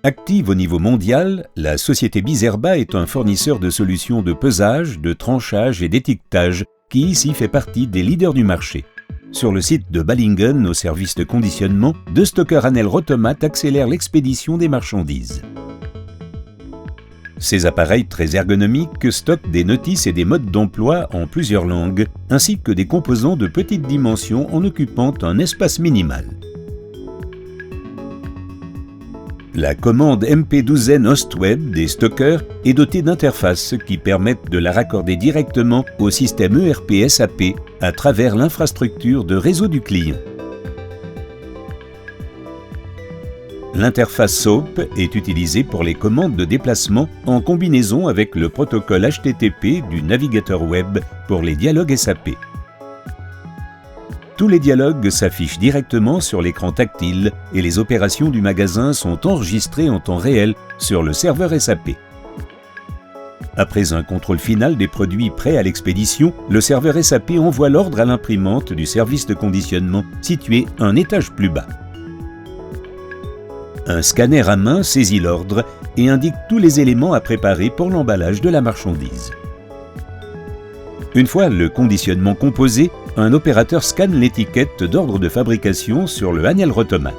Active au niveau mondial, la société Bizerba est un fournisseur de solutions de pesage, de tranchage et d'étiquetage qui ici fait partie des leaders du marché. Sur le site de Balingen, au service de conditionnement, 2 stockers Anel Rotomat accélèrent l'expédition des marchandises. Ces appareils très ergonomiques stockent des notices et des modes d'emploi en plusieurs langues, ainsi que des composants de petite dimension en occupant un espace minimal. La commande MP12N Hostweb des stockers est dotée d'interfaces qui permettent de la raccorder directement au système ERP SAP à travers l'infrastructure de réseau du client. L'interface SOAP est utilisée pour les commandes de déplacement en combinaison avec le protocole HTTP du navigateur web pour les dialogues SAP. Tous les dialogues s'affichent directement sur l'écran tactile et les opérations du magasin sont enregistrées en temps réel sur le serveur SAP. Après un contrôle final des produits prêts à l'expédition, le serveur SAP envoie l'ordre à l'imprimante du service de conditionnement situé un étage plus bas. Un scanner à main saisit l'ordre et indique tous les éléments à préparer pour l'emballage de la marchandise. Une fois le conditionnement composé, un opérateur scanne l'étiquette d'ordre de fabrication sur le Anel Rotomat.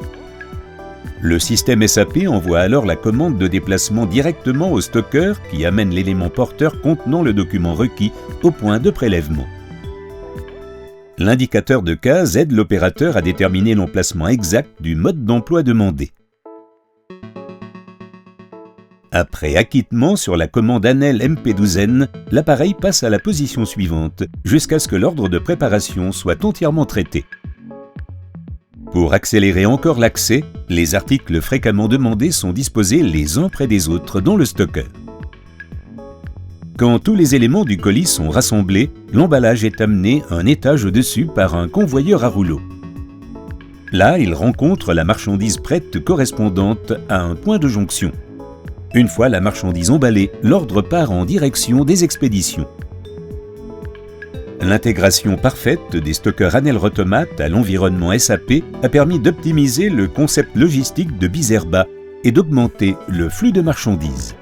Le système SAP envoie alors la commande de déplacement directement au stocker qui amène l'élément porteur contenant le document requis au point de prélèvement. L'indicateur de case aide l'opérateur à déterminer l'emplacement exact du mode d'emploi demandé. Après acquittement sur la commande Anel MP12N, l'appareil passe à la position suivante, jusqu'à ce que l'ordre de préparation soit entièrement traité. Pour accélérer encore l'accès, les articles fréquemment demandés sont disposés les uns près des autres dans le stocker. Quand tous les éléments du colis sont rassemblés, l'emballage est amené un étage au-dessus par un convoyeur à rouleau. Là, il rencontre la marchandise prête correspondante à un point de jonction. Une fois la marchandise emballée, l'ordre part en direction des expéditions. L'intégration parfaite des stockers Anel Rotomat à l'environnement SAP a permis d'optimiser le concept logistique de Bizerba et d'augmenter le flux de marchandises.